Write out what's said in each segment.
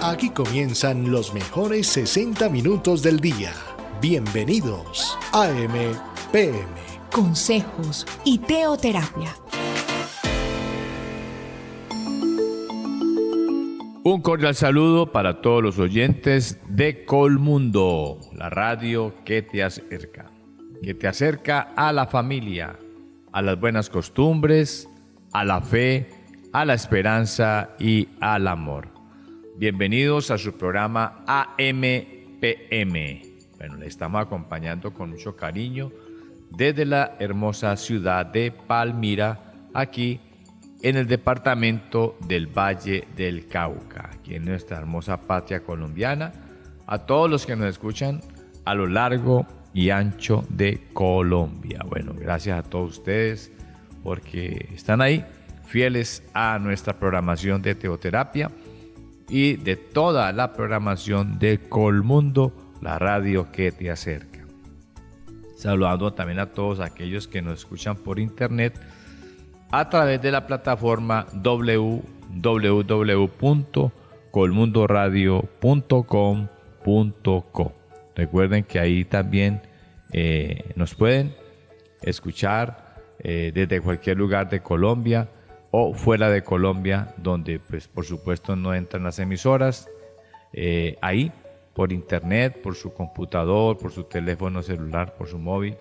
Aquí comienzan los mejores 60 minutos del día. Bienvenidos a AM/PM. Consejos y teoterapia. Un cordial saludo para todos los oyentes de Colmundo, la radio que te acerca a la familia, a las buenas costumbres, a la fe, a la esperanza y al amor. Bienvenidos a su programa AM/PM. Bueno, le estamos acompañando con mucho cariño desde la hermosa ciudad de Palmira, aquí en el departamento del Valle del Cauca, aquí en nuestra hermosa patria colombiana, a todos los que nos escuchan a lo largo y ancho de Colombia. Bueno, gracias a todos ustedes porque están ahí, fieles a nuestra programación de teoterapia y de toda la programación de Colmundo, la radio que te acerca. Saludando también a todos aquellos que nos escuchan por internet a través de la plataforma www.colmundoradio.com.co. Recuerden que ahí también nos pueden escuchar desde cualquier lugar de Colombia o fuera de Colombia, donde pues por supuesto no entran las emisoras. Ahí por internet, por su computador, por su teléfono celular, por su móvil.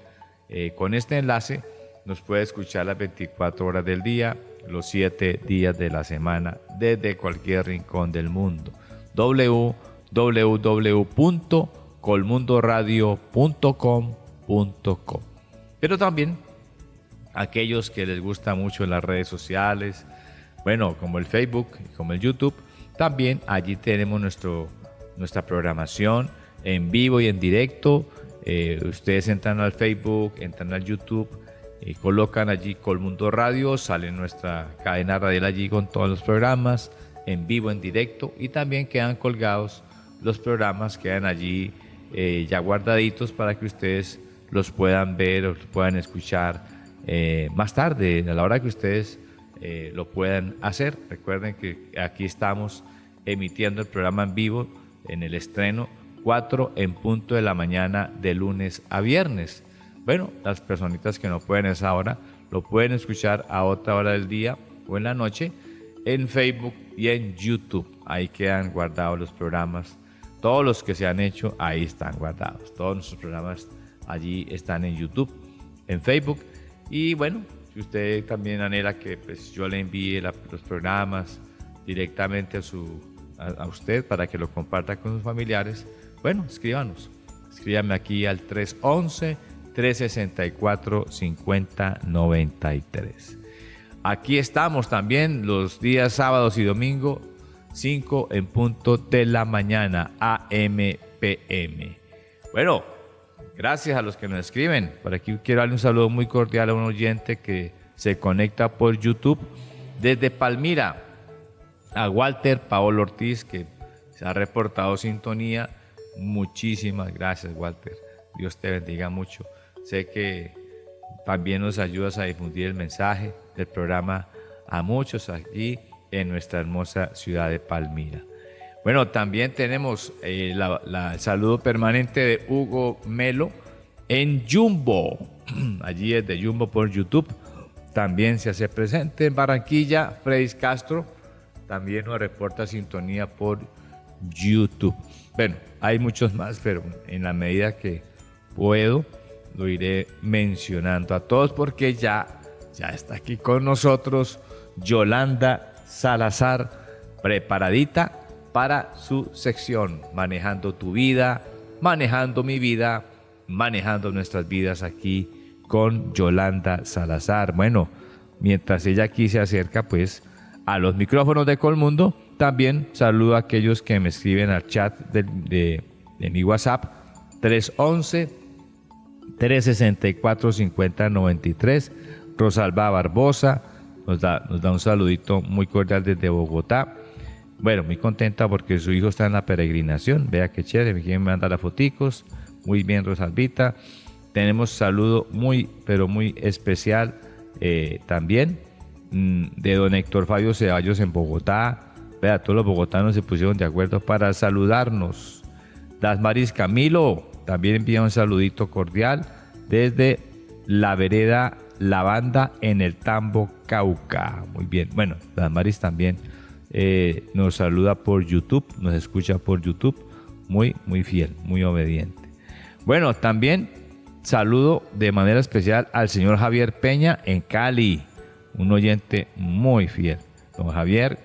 Con este enlace nos puede escuchar las 24 horas del día, los 7 días de la semana, desde cualquier rincón del mundo. www.colmundoradio.com.co. Pero también aquellos que les gusta mucho las redes sociales, bueno, como el Facebook, como el YouTube, también allí tenemos nuestra programación en vivo y en directo. Ustedes entran al Facebook, entran al YouTube, colocan allí Colmundo Radio, sale nuestra cadena radial allí con todos los programas en vivo, en directo, y también quedan colgados los programas, quedan allí ya guardaditos para que ustedes los puedan ver o los puedan escuchar más tarde, a la hora que ustedes lo puedan hacer. Recuerden que aquí estamos emitiendo el programa en vivo en el estreno 4 en punto de la mañana de lunes a viernes. Bueno, las personitas que no pueden a esa hora lo pueden escuchar a otra hora del día o en la noche en Facebook y en YouTube. Ahí quedan guardados los programas. Todos los que se han hecho ahí están guardados. Todos nuestros programas allí están en YouTube, en Facebook. Y bueno, si usted también anhela que pues, yo le envíe los programas directamente a usted para que lo comparta con sus familiares, bueno, escríbanos. Escríbame aquí al 311-364-5093. Aquí estamos también los días sábados y domingo, 5 en punto de la mañana, AM/PM. Bueno, gracias a los que nos escriben. Por aquí quiero darle un saludo muy cordial a un oyente que se conecta por YouTube desde Palmira, a Walter Paolo Ortiz, que se ha reportado sintonía. Muchísimas gracias, Walter. Dios te bendiga mucho. Sé que también nos ayudas a difundir el mensaje del programa a muchos aquí en nuestra hermosa ciudad de Palmira. Bueno, también tenemos el saludo permanente de Hugo Melo en Jumbo. Allí es de Jumbo por YouTube. También se hace presente en Barranquilla. Freddy Castro también nos reporta sintonía por YouTube. Bueno, hay muchos más, pero en la medida que puedo lo iré mencionando a todos porque ya está aquí con nosotros Yolanda Salazar, preparadita para su sección Manejando tu vida, manejando mi vida, manejando nuestras vidas aquí con Yolanda Salazar. Bueno, mientras ella aquí se acerca pues a los micrófonos de Colmundo, también saludo a aquellos que me escriben al chat de mi WhatsApp 311-364-5093. Rosalba Barbosa nos da un saludito muy cordial desde Bogotá. Bueno, muy contenta porque su hijo está en la peregrinación. Vea qué chévere, me manda las foticos. Muy bien, Rosalbita. Tenemos saludo muy, pero muy especial también de don Héctor Fabio Ceballos en Bogotá. Vea, todos los bogotanos se pusieron de acuerdo para saludarnos. Dasmaris Camilo también envía un saludito cordial desde la vereda Lavanda en el Tambo, Cauca. Muy bien. Bueno, Dasmaris también nos saluda por YouTube, nos escucha por YouTube. Muy fiel, muy obediente. Bueno, también saludo de manera especial al señor Javier Peña en Cali, un oyente muy fiel. Don Javier,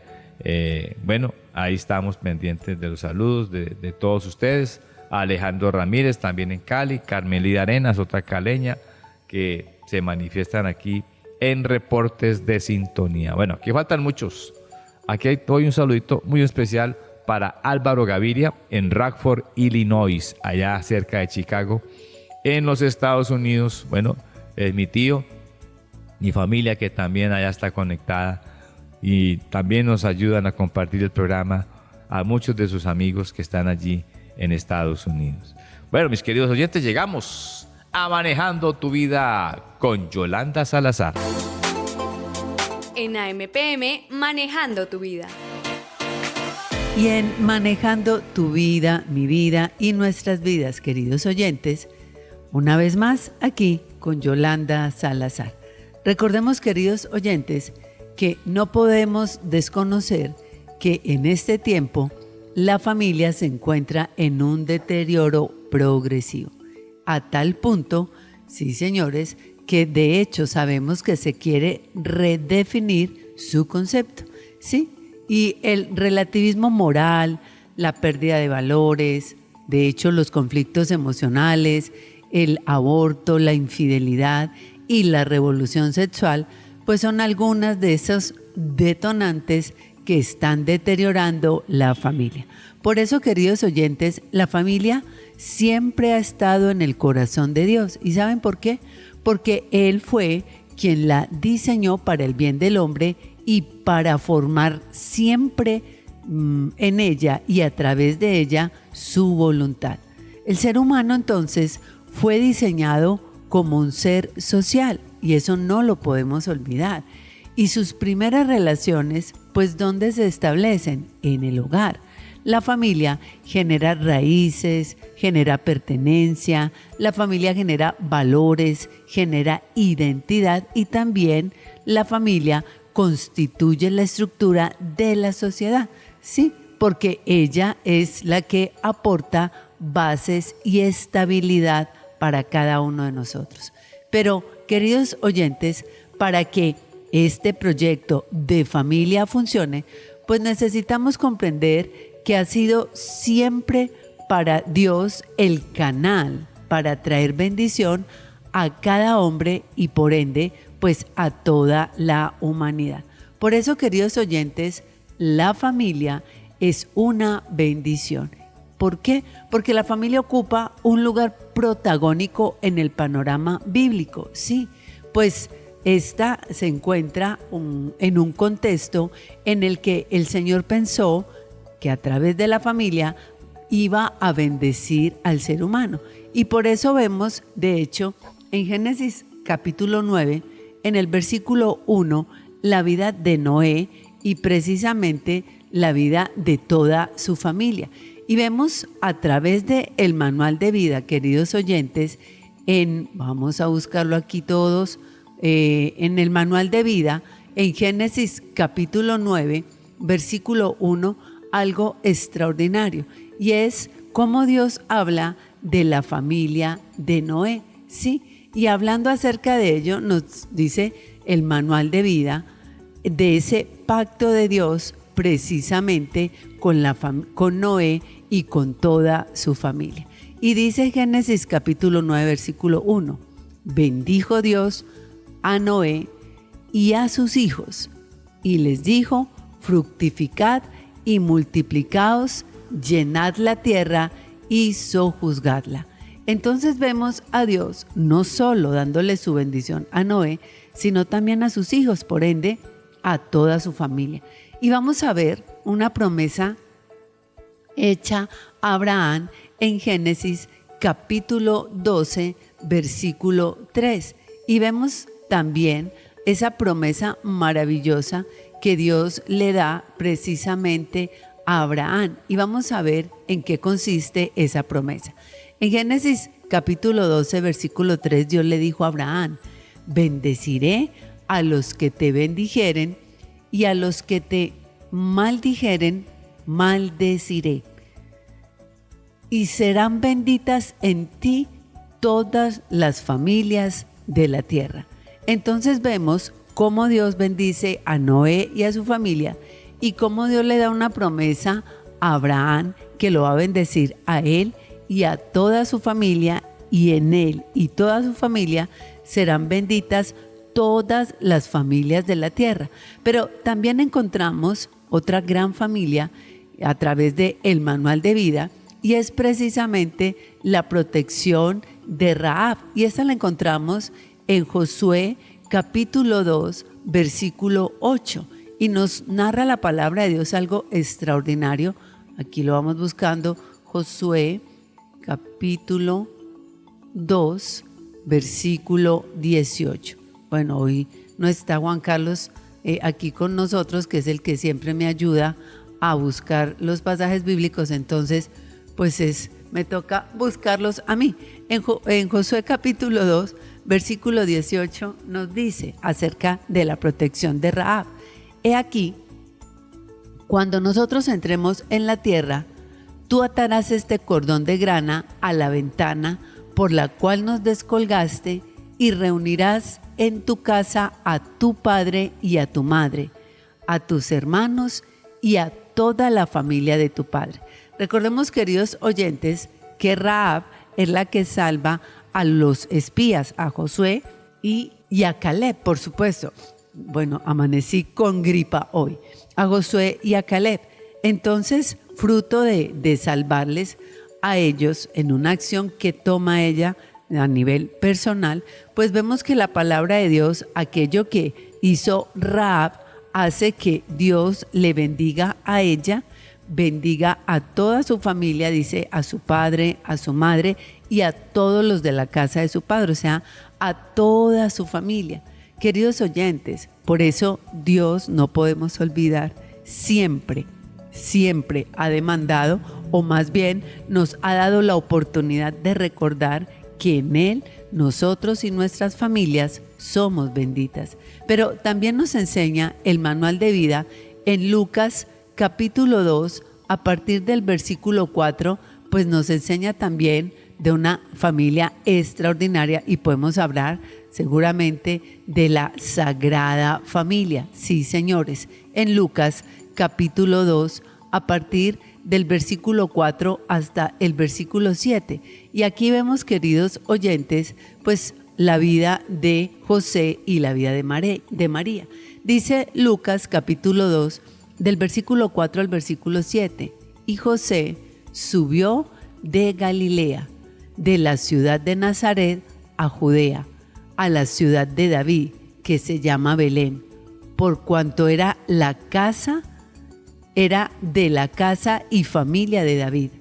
bueno, ahí estamos pendientes de los saludos de todos ustedes. A Alejandro Ramírez también en Cali, Carmelida Arenas, otra caleña, que se manifiestan aquí en reportes de sintonía. Bueno, aquí faltan muchos. Aquí hay hoy un saludito muy especial para Álvaro Gaviria en Rockford, Illinois, allá cerca de Chicago, en los Estados Unidos. Bueno, es mi tío, mi familia que también allá está conectada y también nos ayudan a compartir el programa a muchos de sus amigos que están allí en Estados Unidos. Bueno, mis queridos oyentes, llegamos a Manejando tu Vida con Yolanda Salazar. En AMPM, Manejando tu Vida. Y en Manejando tu Vida, mi vida y nuestras vidas, queridos oyentes, una vez más aquí con Yolanda Salazar. Recordemos, queridos oyentes, que no podemos desconocer que en este tiempo la familia se encuentra en un deterioro progresivo. A tal punto, sí señores, que de hecho sabemos que se quiere redefinir su concepto, ¿sí? Y el relativismo moral, la pérdida de valores, de hecho los conflictos emocionales, el aborto, la infidelidad y la revolución sexual, pues son algunas de esos detonantes que están deteriorando la familia. Por eso, queridos oyentes, la familia siempre ha estado en el corazón de Dios. ¿Y saben por qué? Porque Él fue quien la diseñó para el bien del hombre y para formar siempre en ella y a través de ella su voluntad. El ser humano entonces fue diseñado como un ser social y eso no lo podemos olvidar. Y sus primeras relaciones, pues ¿dónde se establecen? En el hogar. La familia genera raíces, genera pertenencia, la familia genera valores, genera identidad y también la familia constituye la estructura de la sociedad, ¿sí? Porque ella es la que aporta bases y estabilidad para cada uno de nosotros. Pero, queridos oyentes, para que este proyecto de familia funcione, pues necesitamos comprender que ha sido siempre para Dios el canal para traer bendición a cada hombre y por ende, pues a toda la humanidad. Por eso, queridos oyentes, la familia es una bendición. ¿Por qué? Porque la familia ocupa un lugar protagónico en el panorama bíblico. Sí, pues esta se encuentra en un contexto en el que el Señor pensó que a través de la familia iba a bendecir al ser humano. Y por eso vemos, de hecho, en Génesis capítulo 9, en el versículo 1, la vida de Noé y precisamente la vida de toda su familia. Y vemos a través del manual de vida, queridos oyentes, vamos a buscarlo aquí todos, en el manual de vida, en Génesis capítulo 9, versículo 1, algo extraordinario. Y es cómo Dios habla de la familia de Noé, ¿sí? Y hablando acerca de ello, nos dice el manual de vida de ese pacto de Dios precisamente con Noé y con toda su familia. Y dice Génesis capítulo 9, versículo 1, bendijo Dios a Noé y a sus hijos, y les dijo, fructificad y multiplicaos, llenad la tierra y sojuzgadla. Entonces vemos a Dios no solo dándole su bendición a Noé, sino también a sus hijos, por ende, a toda su familia. Y vamos a ver una promesa hecha a Abraham en Génesis capítulo 12, versículo 3. Y vemos también esa promesa maravillosa que Dios le da precisamente a Abraham. Y vamos a ver en qué consiste esa promesa. En Génesis capítulo 12, versículo 3, Dios le dijo a Abraham: bendeciré a los que te bendijeren y a los que te maldijeren, maldeciré. Y serán benditas en ti todas las familias de la tierra. Entonces vemos cómo Dios bendice a Noé y a su familia y cómo Dios le da una promesa a Abraham que lo va a bendecir a él y a toda su familia, y en él y toda su familia serán benditas todas las familias de la tierra. Pero también encontramos otra gran familia a través de el manual de vida, y es precisamente la protección de Rahab, y esta la encontramos en Josué capítulo 2 versículo 8, y nos narra la palabra de Dios algo extraordinario. Aquí lo vamos buscando, Josué capítulo 2 versículo 18. Bueno, hoy no está Juan Carlos aquí con nosotros, que es el que siempre me ayuda a buscar los pasajes bíblicos, entonces pues me toca buscarlos a mí. En Josué capítulo 2 versículo 18 nos dice acerca de la protección de Rahab: he aquí, cuando nosotros entremos en la tierra, tú atarás este cordón de grana a la ventana por la cual nos descolgaste, y reunirás en tu casa a tu padre y a tu madre, a tus hermanos y a toda la familia de tu padre. Recordemos, queridos oyentes, que Rahab es la que salva a los espías, a Josué y a Caleb, por supuesto. Bueno, amanecí con gripa hoy. A Josué y a Caleb. Entonces, fruto de salvarles a ellos en una acción que toma ella a nivel personal, pues vemos que la palabra de Dios, aquello que hizo Rahab, hace que Dios le bendiga a ella, bendiga a toda su familia, dice, a su padre, a su madre y a todos los de la casa de su padre, o sea, a toda su familia. Queridos oyentes, por eso Dios, no podemos olvidar, siempre ha demandado, o más bien nos ha dado la oportunidad de recordar que en Él nosotros y nuestras familias somos benditas. Pero también nos enseña el manual de vida en Lucas capítulo 2, a partir del versículo 4, pues nos enseña también de una familia extraordinaria, y podemos hablar seguramente de la Sagrada Familia. Sí, señores, en Lucas capítulo 2, a partir del versículo 4 hasta el versículo 7. Y aquí vemos, queridos oyentes, pues la vida de José y la vida de María. Dice Lucas capítulo 2, del versículo 4 al versículo 7. Y José subió de Galilea, de la ciudad de Nazaret a Judea, a la ciudad de David, que se llama Belén, por cuanto era de la casa y familia de David,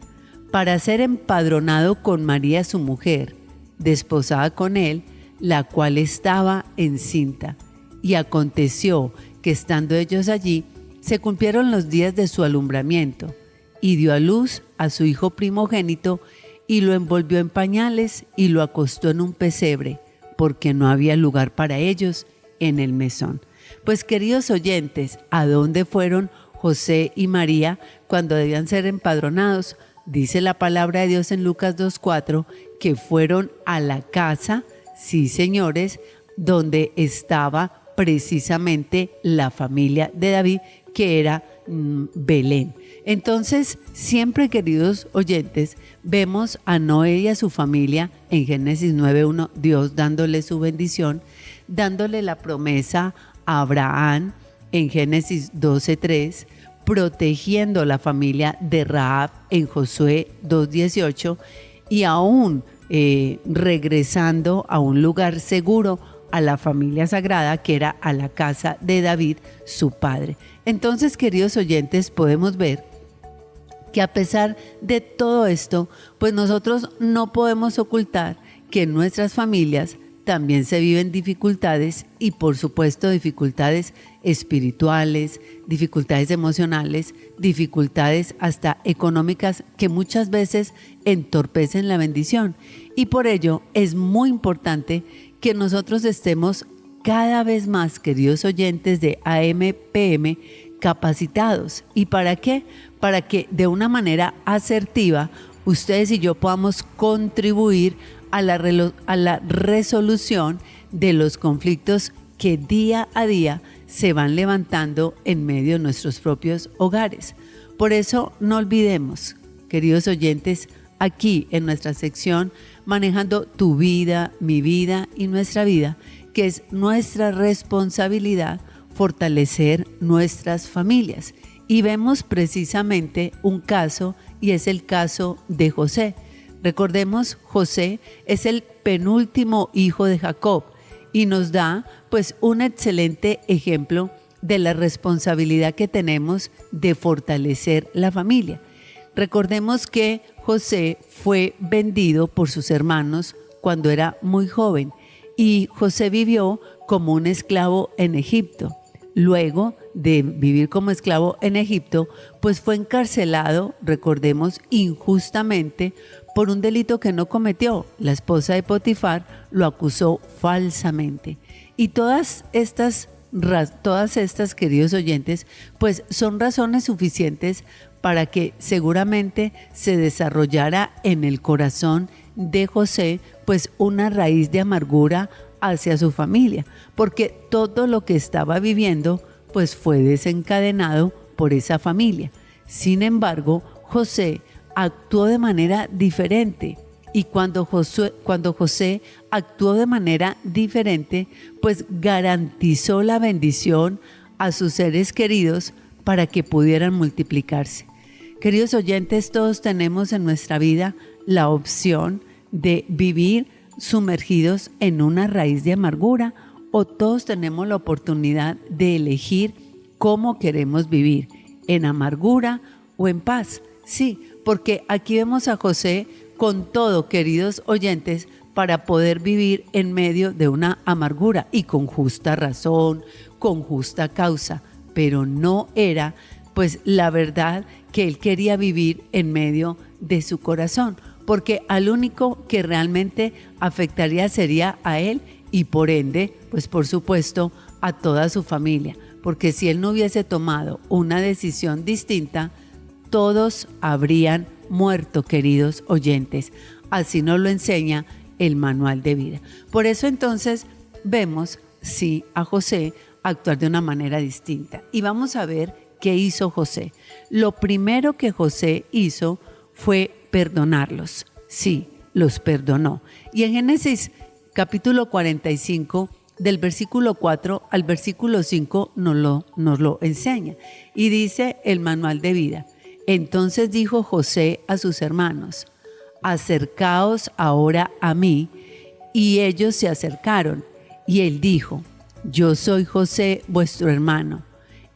para ser empadronado con María su mujer, desposada con él, la cual estaba encinta. Y aconteció que estando ellos allí, se cumplieron los días de su alumbramiento, y dio a luz a su hijo primogénito, y lo envolvió en pañales y lo acostó en un pesebre, porque no había lugar para ellos en el mesón. Pues, queridos oyentes, ¿a dónde fueron José y María cuando debían ser empadronados? Dice la palabra de Dios en Lucas 2:4 que fueron a la casa, sí, señores, donde estaba precisamente la familia de David, que era Belén. Entonces, siempre, queridos oyentes, vemos a Noé y a su familia en Génesis 9:1, Dios dándole su bendición, dándole la promesa a Abraham en Génesis 12:3, protegiendo la familia de Rahab en Josué 2:18, y aún regresando a un lugar seguro a la familia sagrada, que era a la casa de David, su padre. Entonces, queridos oyentes, podemos ver que a pesar de todo esto, pues nosotros no podemos ocultar que en nuestras familias también se viven dificultades y por supuesto dificultades espirituales, dificultades emocionales, dificultades hasta económicas que muchas veces entorpecen la bendición. Y por ello es muy importante que nosotros estemos cada vez más, queridos oyentes de AM/PM, capacitados. ¿Y para qué? Para que de una manera asertiva ustedes y yo podamos contribuir a la resolución de los conflictos que día a día se van levantando en medio de nuestros propios hogares. Por eso no olvidemos, queridos oyentes, aquí en nuestra sección Manejando tu vida, mi vida y nuestra vida, que es nuestra responsabilidad fortalecer nuestras familias. Y vemos precisamente un caso, y es el caso de José. Recordemos, José es el penúltimo hijo de Jacob y nos da pues un excelente ejemplo de la responsabilidad que tenemos de fortalecer la familia. Recordemos que José fue vendido por sus hermanos cuando era muy joven y José vivió como un esclavo en Egipto. Luego de vivir como esclavo en Egipto, pues fue encarcelado, recordemos, injustamente por un delito que no cometió. La esposa de Potifar lo acusó falsamente. Y todas estas, queridos oyentes, pues son razones suficientes para que seguramente se desarrollara en el corazón de José pues una raíz de amargura hacia su familia, porque todo lo que estaba viviendo pues fue desencadenado por esa familia. Sin embargo, José actuó de manera diferente y cuando José actuó de manera diferente, pues garantizó la bendición a sus seres queridos para que pudieran multiplicarse. Queridos oyentes, todos tenemos en nuestra vida la opción de vivir sumergidos en una raíz de amargura o todos tenemos la oportunidad de elegir cómo queremos vivir, en amargura o en paz. Sí, porque aquí vemos a José con todo, queridos oyentes, para poder vivir en medio de una amargura y con justa razón, con justa causa, pero no era pues la verdad que él quería vivir en medio de su corazón, porque al único que realmente afectaría sería a él y por ende, pues por supuesto, a toda su familia, porque si él no hubiese tomado una decisión distinta, todos habrían muerto, queridos oyentes. Así nos lo enseña el manual de vida. Por eso entonces vemos, sí, a José actuar de una manera distinta. Y vamos a ver qué hizo José. Lo primero que José hizo fue perdonarlos. Sí, los perdonó. Y en Génesis capítulo 45, del versículo 4 al versículo 5 nos lo enseña. Y dice el manual de vida: entonces dijo José a sus hermanos: acercaos ahora a mí. Y ellos se acercaron. Y él dijo: yo soy José, vuestro hermano,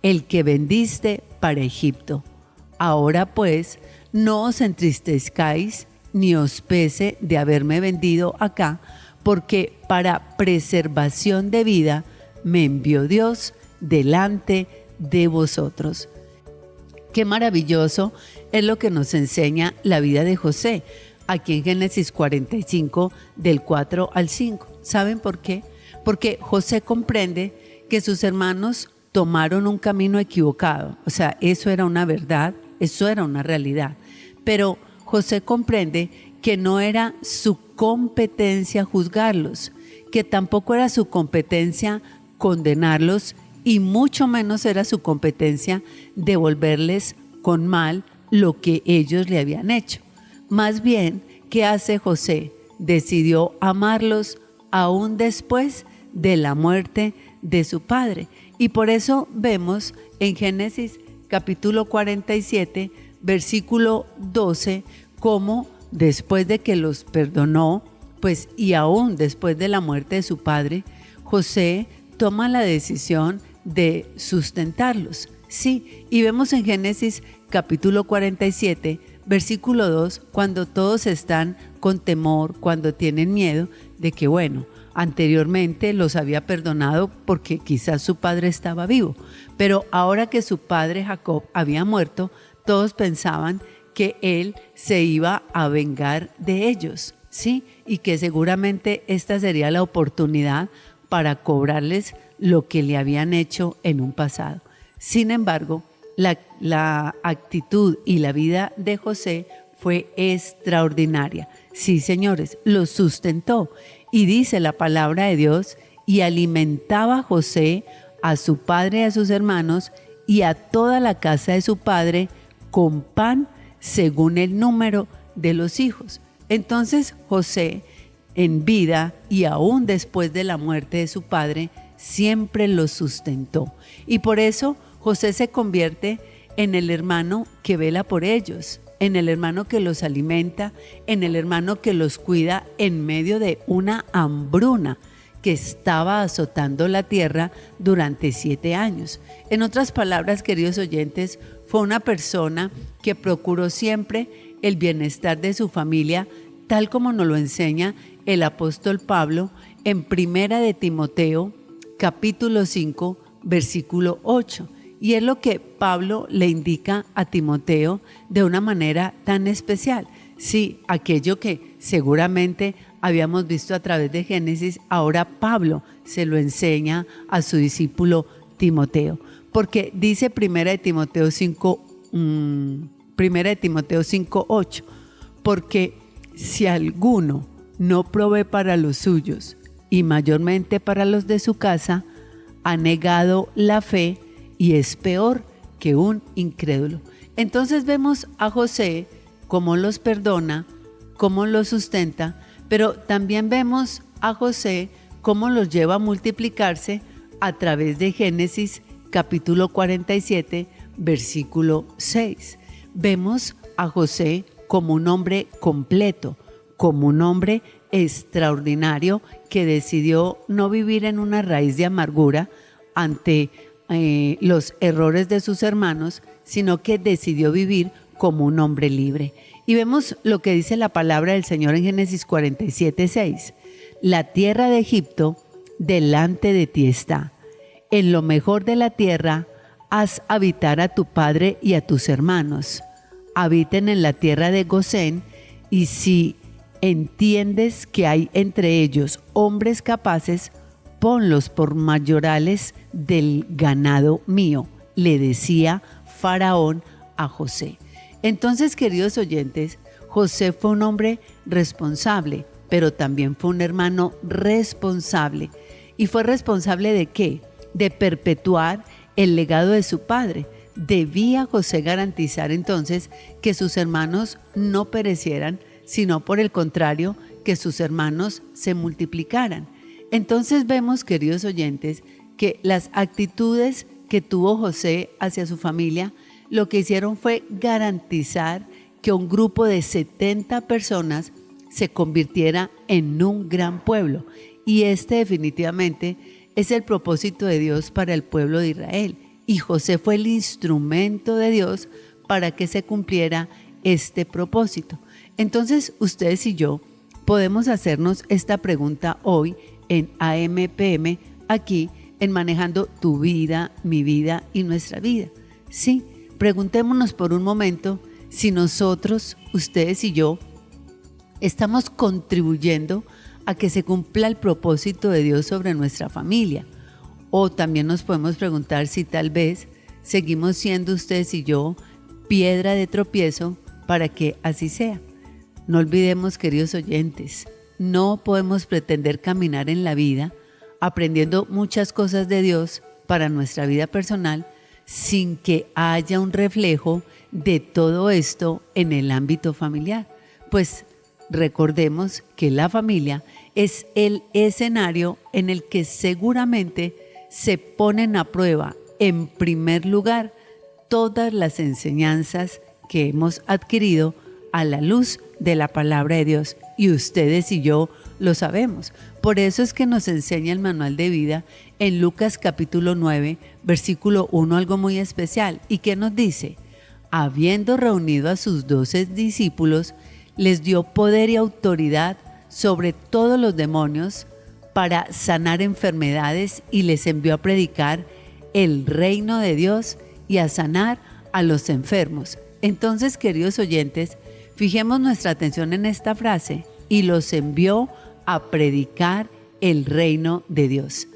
el que vendiste para Egipto. Ahora pues, no os entristezcáis, ni os pese de haberme vendido acá, porque para preservación de vida me envió Dios delante de vosotros. Qué maravilloso es lo que nos enseña la vida de José, aquí en Génesis 45, del 4 al 5. ¿Saben por qué? Porque José comprende que sus hermanos tomaron un camino equivocado. O sea, eso era una verdad, eso era una realidad. Pero José comprende que no era su competencia juzgarlos, que tampoco era su competencia condenarlos y mucho menos era su competencia devolverles con mal lo que ellos le habían hecho. Más bien, ¿qué hace José? Decidió amarlos aún después de la muerte de su padre. Y por eso vemos en Génesis capítulo 47, versículo 12, cómo después de que los perdonó, pues y aún después de la muerte de su padre, José toma la decisión de sustentarlos. Sí, y vemos en Génesis capítulo 47, versículo 2, cuando todos están con temor, cuando tienen miedo de que, bueno, Anteriormente los había perdonado porque quizás su padre estaba vivo, pero ahora que su padre Jacob había muerto, todos pensaban que él se iba a vengar de ellos, ¿sí? Y que seguramente esta sería la oportunidad para cobrarles lo que le habían hecho en un pasado. Sin embargo, la actitud y la vida de José fue extraordinaria. Sí, señores, los sustentó. Y dice la palabra de Dios, y alimentaba a José, a su padre y a sus hermanos, y a toda la casa de su padre, con pan según el número de los hijos. Entonces José, en vida y aún después de la muerte de su padre, siempre los sustentó. Y por eso José se convierte en el hermano que vela por ellos, en el hermano que los alimenta, en el hermano que los cuida en medio de una hambruna que estaba azotando la tierra durante 7 años. En otras palabras, queridos oyentes, fue una persona que procuró siempre el bienestar de su familia, tal como nos lo enseña el apóstol Pablo en Primera de Timoteo, capítulo 5, versículo 8. Y es lo que Pablo le indica a Timoteo de una manera tan especial. Sí, aquello que seguramente habíamos visto a través de Génesis, ahora Pablo se lo enseña a su discípulo Timoteo. Porque dice Primera de Timoteo 5:8, porque si alguno no provee para los suyos y mayormente para los de su casa, ha negado la fe y es peor que un incrédulo. Entonces vemos a José cómo los perdona, cómo los sustenta, pero también vemos a José cómo los lleva a multiplicarse a través de Génesis capítulo 47, versículo 6. Vemos a José como un hombre completo, como un hombre extraordinario que decidió no vivir en una raíz de amargura ante los errores de sus hermanos, sino que decidió vivir como un hombre libre. Y vemos lo que dice la palabra del Señor en Génesis 47:6. La tierra de Egipto delante de ti está. En lo mejor de la tierra haz habitar a tu padre y a tus hermanos. Habiten en la tierra de Gosén, y si entiendes que hay entre ellos hombres capaces, ponlos por mayorales del ganado mío, le decía Faraón a José. Entonces, queridos oyentes, José fue un hombre responsable, pero también fue un hermano responsable. ¿Y fue responsable de qué? De perpetuar el legado de su padre. Debía José garantizar entonces que sus hermanos no perecieran, sino por el contrario, que sus hermanos se multiplicaran. Entonces vemos, queridos oyentes, que las actitudes que tuvo José hacia su familia, lo que hicieron fue garantizar que un grupo de 70 personas se convirtiera en un gran pueblo. Y este definitivamente es el propósito de Dios para el pueblo de Israel. Y José fue el instrumento de Dios para que se cumpliera este propósito. Entonces, ustedes y yo podemos hacernos esta pregunta hoy en AMPM, aquí en Manejando tu vida, mi vida y nuestra vida. Sí, preguntémonos por un momento si nosotros, ustedes y yo, estamos contribuyendo a que se cumpla el propósito de Dios sobre nuestra familia. O también nos podemos preguntar si tal vez seguimos siendo ustedes y yo piedra de tropiezo para que así sea. No olvidemos, queridos oyentes, no podemos pretender caminar en la vida aprendiendo muchas cosas de Dios para nuestra vida personal sin que haya un reflejo de todo esto en el ámbito familiar. Pues recordemos que la familia es el escenario en el que seguramente se ponen a prueba, en primer lugar, todas las enseñanzas que hemos adquirido a la luz de la palabra de Dios. Y ustedes y yo lo sabemos. Por eso es que nos enseña el manual de vida en Lucas capítulo 9, versículo 1, algo muy especial. ¿Y qué nos dice? Habiendo reunido a sus 12 discípulos, les dio poder y autoridad sobre todos los demonios para sanar enfermedades y les envió a predicar el reino de Dios y a sanar a los enfermos. Entonces, queridos oyentes, fijemos nuestra atención en esta frase: y los envió a predicar el reino de Dios.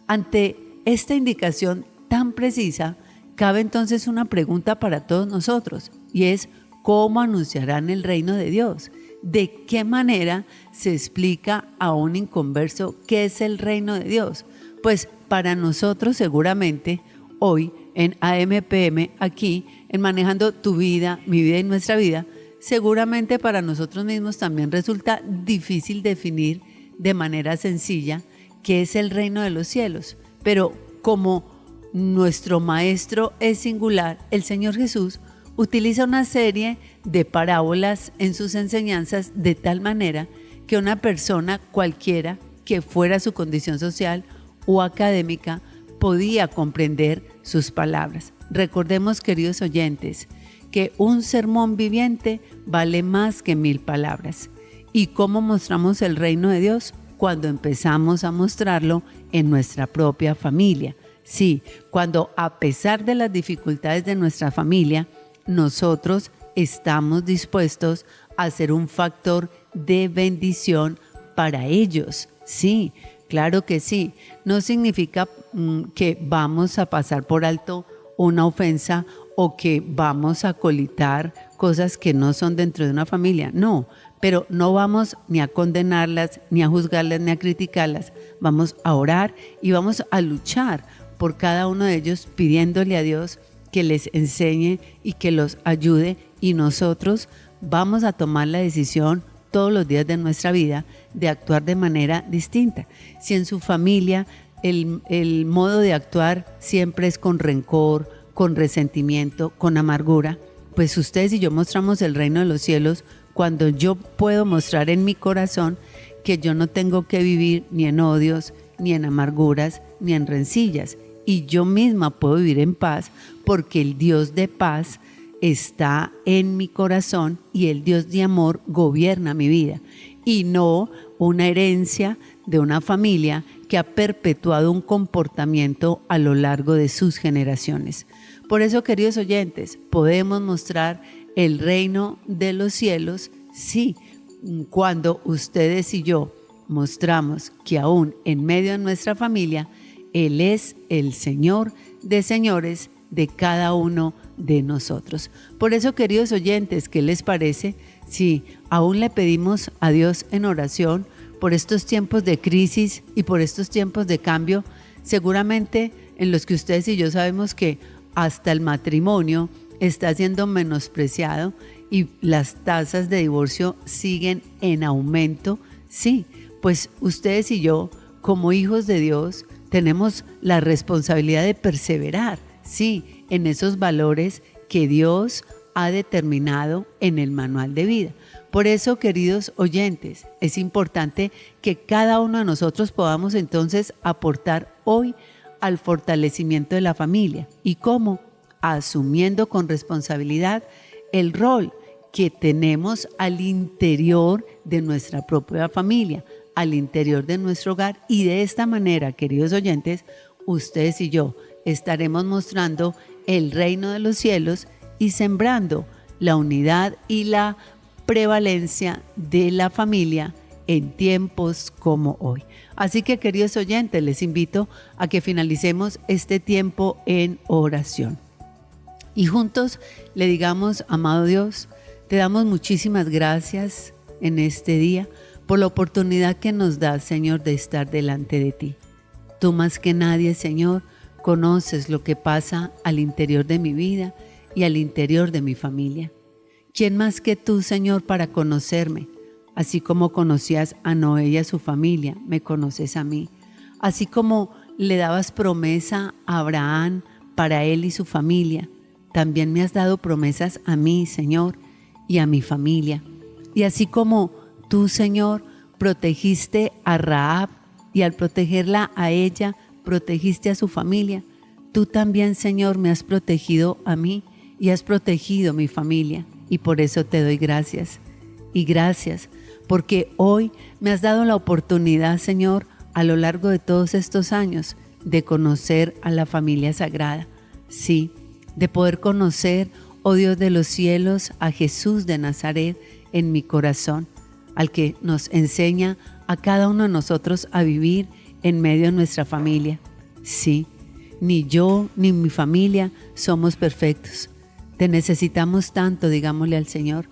Ante esta indicación tan precisa, cabe entonces una pregunta para todos nosotros, y es: ¿cómo anunciarán el reino de Dios? ¿De qué manera se explica a un inconverso qué es el reino de Dios? Pues para nosotros seguramente hoy en AMPM, aquí en Manejando tu vida, mi vida y nuestra vida, seguramente para nosotros mismos también resulta difícil definir de manera sencilla qué es el reino de los cielos. Pero como nuestro maestro es singular, el Señor Jesús utiliza una serie de parábolas en sus enseñanzas de tal manera que una persona cualquiera que fuera su condición social o académica podía comprender sus palabras. Recordemos, queridos oyentes, que un sermón viviente vale más que 1000 palabras. ¿Y cómo mostramos el reino de Dios? Cuando empezamos a mostrarlo en nuestra propia familia. Sí, cuando a pesar de las dificultades de nuestra familia, nosotros estamos dispuestos a ser un factor de bendición para ellos. Sí, claro que sí. No significa que vamos a pasar por alto una ofensa o que vamos a colitar cosas que no son dentro de una familia. No, pero no vamos ni a condenarlas, ni a juzgarlas, ni a criticarlas. Vamos a orar y vamos a luchar por cada uno de ellos, pidiéndole a Dios que les enseñe y que los ayude, y nosotros vamos a tomar la decisión todos los días de nuestra vida de actuar de manera distinta. Si en su familia el modo de actuar siempre es con rencor, con resentimiento, con amargura, pues ustedes y yo mostramos el reino de los cielos cuando yo puedo mostrar en mi corazón que yo no tengo que vivir ni en odios, ni en amarguras, ni en rencillas, y yo misma puedo vivir en paz porque el Dios de paz está en mi corazón y el Dios de amor gobierna mi vida, y no una herencia de una familia que ha perpetuado un comportamiento a lo largo de sus generaciones. Por eso, queridos oyentes, podemos mostrar el reino de los cielos, sí, cuando ustedes y yo mostramos que aún en medio de nuestra familia, Él es el Señor de señores de cada uno de nosotros. Por eso, queridos oyentes, ¿qué les parece si aún le pedimos a Dios en oración por estos tiempos de crisis y por estos tiempos de cambio, seguramente en los que ustedes y yo sabemos que hasta el matrimonio está siendo menospreciado y las tasas de divorcio siguen en aumento? Sí, pues ustedes y yo, como hijos de Dios, tenemos la responsabilidad de perseverar, sí, en esos valores que Dios ha determinado en el manual de vida. Por eso, queridos oyentes, es importante que cada uno de nosotros podamos entonces aportar hoy al fortalecimiento de la familia. ¿Y cómo? Asumiendo con responsabilidad el rol que tenemos al interior de nuestra propia familia, al interior de nuestro hogar, y de esta manera, queridos oyentes, ustedes y yo estaremos mostrando el reino de los cielos y sembrando la unidad y la prevalencia de la familia en tiempos como hoy. Así que, queridos oyentes, les invito a que finalicemos este tiempo en oración y juntos le digamos: amado Dios, te damos muchísimas gracias en este día por la oportunidad que nos das, Señor, de estar delante de ti. Tú más que nadie, Señor, conoces lo que pasa al interior de mi vida y al interior de mi familia. ¿Quién más que tú, Señor, para conocerme? Así como conocías a Noé y a su familia, me conoces a mí. Así como le dabas promesa a Abraham para él y su familia, también me has dado promesas a mí, Señor, y a mi familia. Y así como tú, Señor, protegiste a Rahab y al protegerla a ella, protegiste a su familia, tú también, Señor, me has protegido a mí y has protegido mi familia. Y por eso te doy gracias. Y gracias porque hoy me has dado la oportunidad, Señor, a lo largo de todos estos años de conocer a la familia sagrada. Sí, de poder conocer, oh Dios de los cielos, a Jesús de Nazaret en mi corazón, al que nos enseña a cada uno de nosotros a vivir en medio de nuestra familia. Sí, ni yo ni mi familia somos perfectos. Te necesitamos tanto, digámosle al Señor.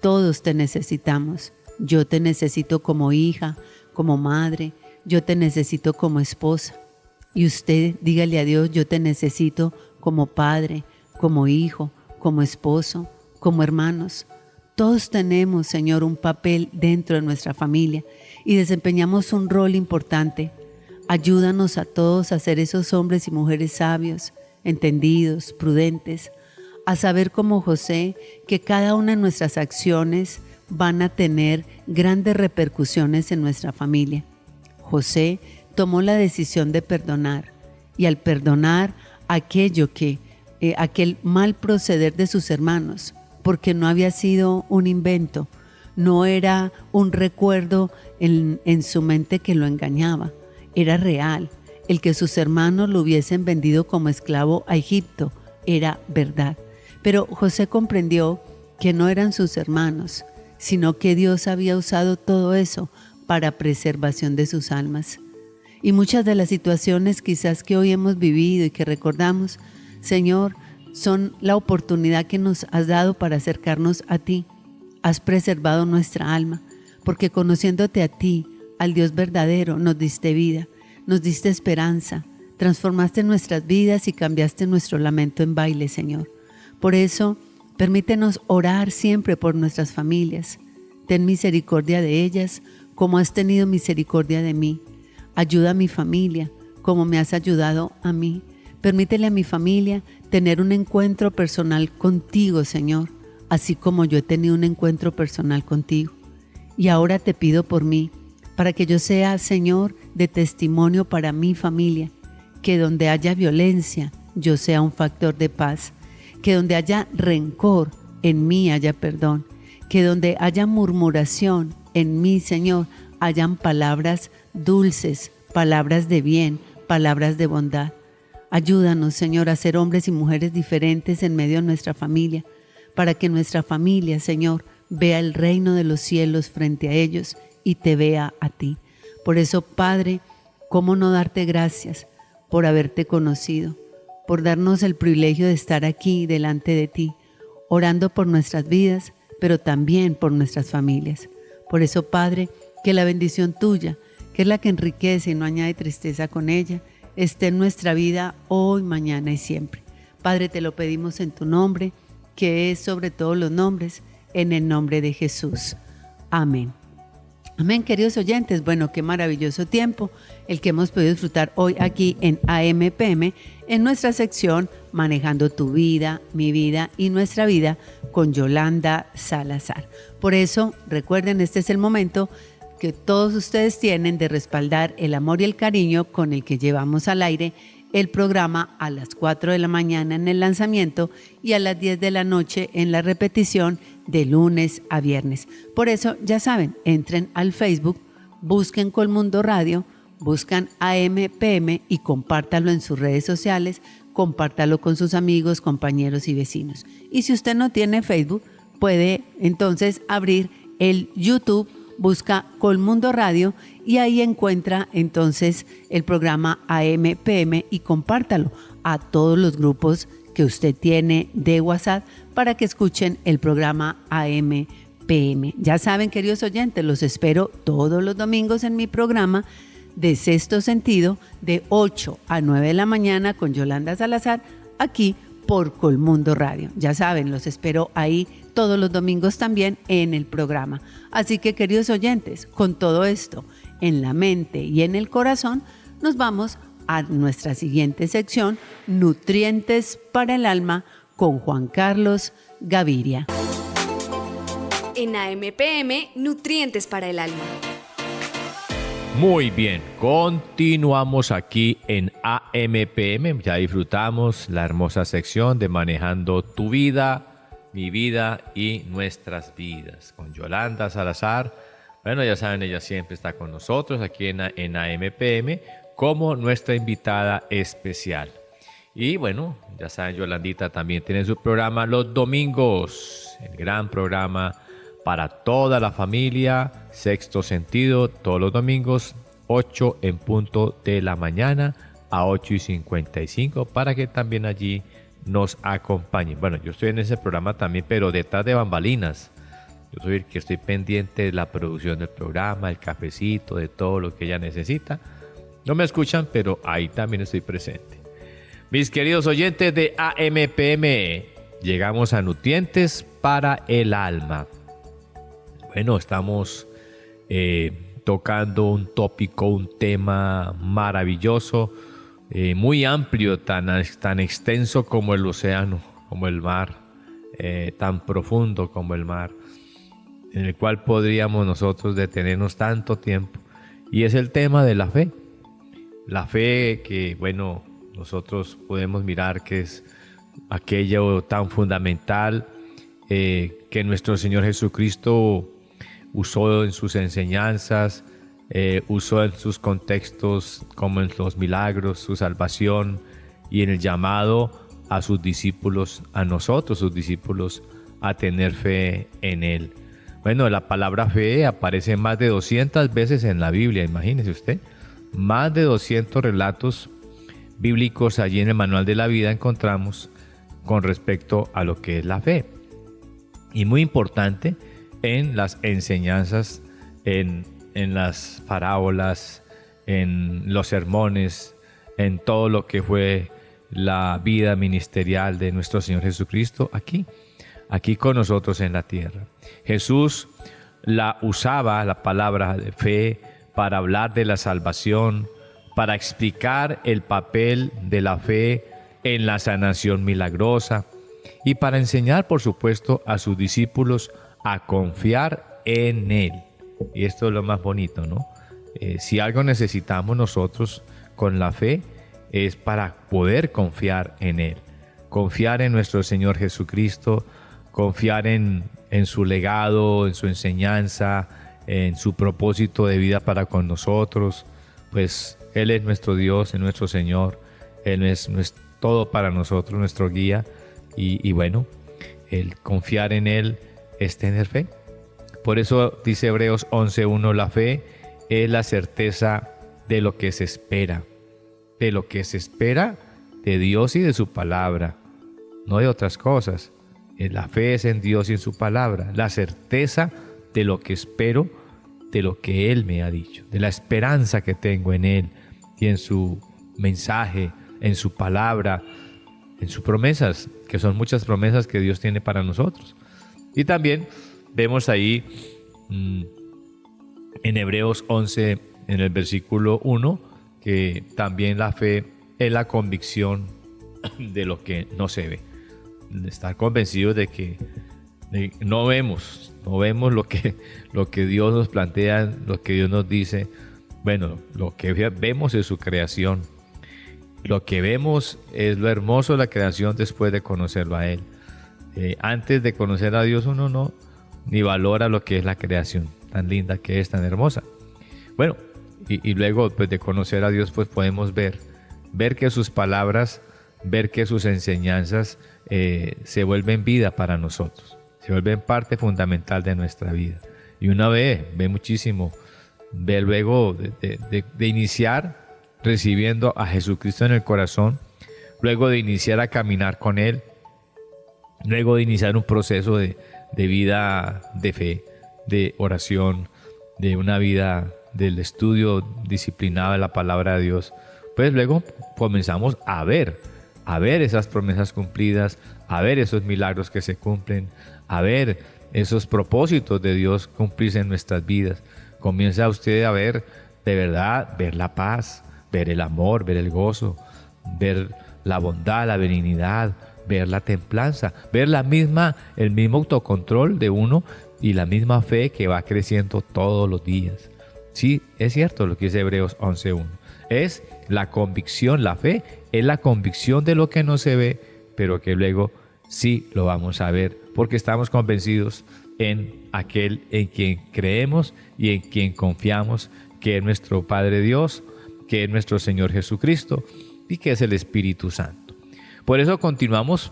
Todos te necesitamos. Yo te necesito como hija, como madre. Yo te necesito como esposa. Y usted, dígale a Dios, yo te necesito como padre, como hijo, como esposo, como hermanos. Todos tenemos, Señor, un papel dentro de nuestra familia y desempeñamos un rol importante. Ayúdanos a todos a ser esos hombres y mujeres sabios, entendidos, prudentes, a saber como José que cada una de nuestras acciones van a tener grandes repercusiones en nuestra familia. José tomó la decisión de perdonar y al perdonar aquel mal proceder de sus hermanos, porque no había sido un invento, no era un recuerdo en su mente que lo engañaba, era real. El que sus hermanos lo hubiesen vendido como esclavo a Egipto era verdad. Pero José comprendió que no eran sus hermanos, sino que Dios había usado todo eso para preservación de sus almas. Y muchas de las situaciones quizás que hoy hemos vivido y que recordamos, Señor, son la oportunidad que nos has dado para acercarnos a ti. Has preservado nuestra alma, porque conociéndote a ti, al Dios verdadero, nos diste vida, nos diste esperanza, transformaste nuestras vidas y cambiaste nuestro lamento en baile, Señor. Por eso, permítenos orar siempre por nuestras familias. Ten misericordia de ellas, como has tenido misericordia de mí. Ayuda a mi familia, como me has ayudado a mí. Permítele a mi familia tener un encuentro personal contigo, Señor, así como yo he tenido un encuentro personal contigo. Y ahora te pido por mí, para que yo sea, Señor, de testimonio para mi familia, que donde haya violencia, yo sea un factor de paz, que donde haya rencor, en mí haya perdón, que donde haya murmuración, en mí, Señor, hayan palabras dulces, palabras de bien, palabras de bondad. Ayúdanos, Señor, a ser hombres y mujeres diferentes en medio de nuestra familia, para que nuestra familia, Señor, vea el reino de los cielos frente a ellos y te vea a ti. Por eso, Padre, ¿cómo no darte gracias por haberte conocido, por darnos el privilegio de estar aquí delante de ti, orando por nuestras vidas, pero también por nuestras familias? Por eso, Padre, que la bendición tuya, que es la que enriquece y no añade tristeza con ella, esté en nuestra vida hoy, mañana y siempre. Padre, te lo pedimos en tu nombre, que es sobre todos los nombres, en el nombre de Jesús. Amén. Amén, queridos oyentes. Bueno, qué maravilloso tiempo el que hemos podido disfrutar hoy aquí en AMPM, en nuestra sección Manejando tu vida, mi vida y nuestra vida con Yolanda Salazar. Por eso, recuerden, este es el momento que todos ustedes tienen de respaldar el amor y el cariño con el que llevamos al aire el programa a las 4 de la mañana en el lanzamiento y a las 10 de la noche en la repetición de lunes a viernes. Por eso, ya saben, entren al Facebook, busquen Colmundo Radio, buscan AMPM y compártalo en sus redes sociales, compártalo con sus amigos, compañeros y vecinos. Y si usted no tiene Facebook, puede entonces abrir el YouTube, busca Colmundo Radio y ahí encuentra entonces el programa AMPM y compártalo a todos los grupos que usted tiene de WhatsApp para que escuchen el programa AMPM. Ya saben, queridos oyentes, los espero todos los domingos en mi programa de Sexto Sentido de 8 a 9 de la mañana con Yolanda Salazar aquí por Colmundo Radio. Ya saben, los espero ahí todos los domingos también en el programa. Así que, queridos oyentes, con todo esto en la mente y en el corazón, nos vamos a nuestra siguiente sección, Nutrientes para el Alma, con Juan Carlos Gaviria. En AMPM, Nutrientes para el Alma. Muy bien, continuamos aquí en AMPM. Ya disfrutamos la hermosa sección de Manejando tu vida, mi vida y nuestras vidas con Yolanda Salazar. Bueno, ya saben, ella siempre está con nosotros aquí en AMPM como nuestra invitada especial. Y bueno, ya saben, Yolandita también tiene su programa los domingos, el gran programa para toda la familia, Sexto Sentido, todos los domingos, 8 en punto de la mañana a 8:55, para que también allí nos acompañen. Bueno, yo estoy en ese programa también, pero detrás de bambalinas. Yo soy el que estoy pendiente de la producción del programa, el cafecito, de todo lo que ella necesita. No me escuchan, pero ahí también estoy presente. Mis queridos oyentes de AMPM, llegamos a Nutrientes para el Alma. Bueno, estamos tocando un tópico, un tema maravilloso, muy amplio, tan extenso como el océano, como el mar, tan profundo como el mar, en el cual podríamos nosotros detenernos tanto tiempo. Y es el tema de la fe. La fe que, bueno, nosotros podemos mirar que es aquello tan fundamental que nuestro Señor Jesucristo usó en sus enseñanzas, usó en sus contextos como en los milagros, su salvación y en el llamado a sus discípulos, a nosotros, sus discípulos, a tener fe en Él. Bueno, la palabra fe aparece más de 200 veces en la Biblia, imagínese usted. Más de 200 relatos bíblicos allí en el Manual de la Vida encontramos con respecto a lo que es la fe. Y muy importante en las enseñanzas, en las parábolas, en los sermones, en todo lo que fue la vida ministerial de nuestro Señor Jesucristo aquí con nosotros en la tierra. Jesús usaba la palabra de fe para hablar de la salvación, para explicar el papel de la fe en la sanación milagrosa y para enseñar, por supuesto, a sus discípulos a confiar en Él. Y esto es lo más bonito, ¿no? Si algo necesitamos nosotros con la fe es para poder confiar en Él, confiar en nuestro Señor Jesucristo, confiar en su legado, en su enseñanza, en su propósito de vida para con nosotros. Pues Él es nuestro Dios, es nuestro Señor, Él es todo para nosotros, nuestro guía. Y bueno, el confiar en Él es tener fe. Por eso dice Hebreos 11:1, la fe es la certeza de lo que se espera, de lo que se espera de Dios y de su palabra, no de otras cosas. La fe es en Dios y en su palabra, la certeza de lo que espero, de lo que Él me ha dicho, de la esperanza que tengo en Él y en su mensaje, en su palabra, en sus promesas, que son muchas promesas que Dios tiene para nosotros. Y también vemos ahí en Hebreos 11, en el versículo 1, que también la fe es la convicción de lo que no se ve. Estar convencidos de que no vemos lo que Dios nos plantea, lo que Dios nos dice. Bueno, lo que vemos es su creación. Lo que vemos es lo hermoso de la creación después de conocerlo a Él. Antes de conocer a Dios uno no ni valora lo que es la creación, tan linda que es, tan hermosa. Bueno, y luego pues, de conocer a Dios pues podemos ver que sus palabras, ver que sus enseñanzas se vuelven vida para nosotros, se vuelven parte fundamental de nuestra vida. Y una ve muchísimo, ve luego de iniciar recibiendo a Jesucristo en el corazón, luego de iniciar a caminar con Él, luego de iniciar un proceso de vida de fe, de oración, de una vida del estudio disciplinado de la palabra de Dios, pues luego comenzamos a ver esas promesas cumplidas, a ver esos milagros que se cumplen, a ver esos propósitos de Dios cumplirse en nuestras vidas. Comienza usted a ver, de verdad, ver la paz, ver el amor, ver el gozo, ver la bondad, la benignidad, ver la templanza, ver el mismo autocontrol de uno y la misma fe que va creciendo todos los días. Sí, es cierto lo que dice Hebreos 11:1. Es la convicción, la fe es la convicción de lo que no se ve, pero que luego sí lo vamos a ver porque estamos convencidos en aquel en quien creemos y en quien confiamos, que es nuestro Padre Dios, que es nuestro Señor Jesucristo y que es el Espíritu Santo. Por eso continuamos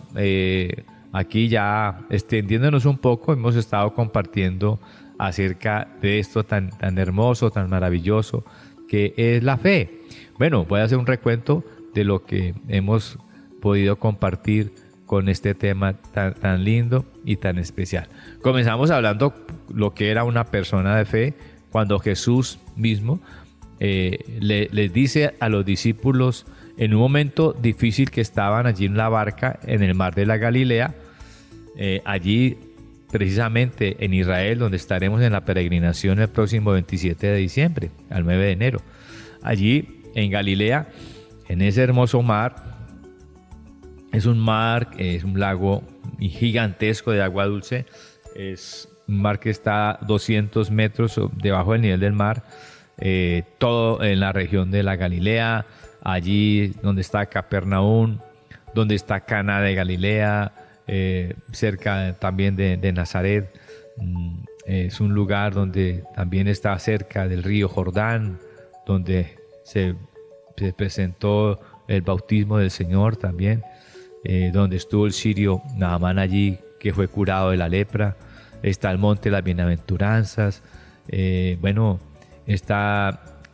aquí ya extendiéndonos un poco. Hemos estado compartiendo acerca de esto tan hermoso, tan maravilloso, que es la fe. Bueno, voy a hacer un recuento de lo que hemos podido compartir con este tema tan lindo y tan especial. Comenzamos hablando lo que era una persona de fe, cuando Jesús mismo les dice a los discípulos, en un momento difícil que estaban allí en la barca en el mar de la Galilea, allí precisamente en Israel, donde estaremos en la peregrinación el próximo 27 de diciembre, al 9 de enero. Allí en Galilea, en ese hermoso mar, es un lago gigantesco de agua dulce, es un mar que está a 200 metros debajo del nivel del mar, todo en la región de la Galilea, allí donde está Capernaum, donde está Cana de Galilea, cerca también de Nazaret. Es un lugar donde también está cerca del río Jordán, donde se presentó el bautismo del Señor también, donde estuvo el sirio Naamán allí, que fue curado de la lepra. Está el monte de las bienaventuranzas.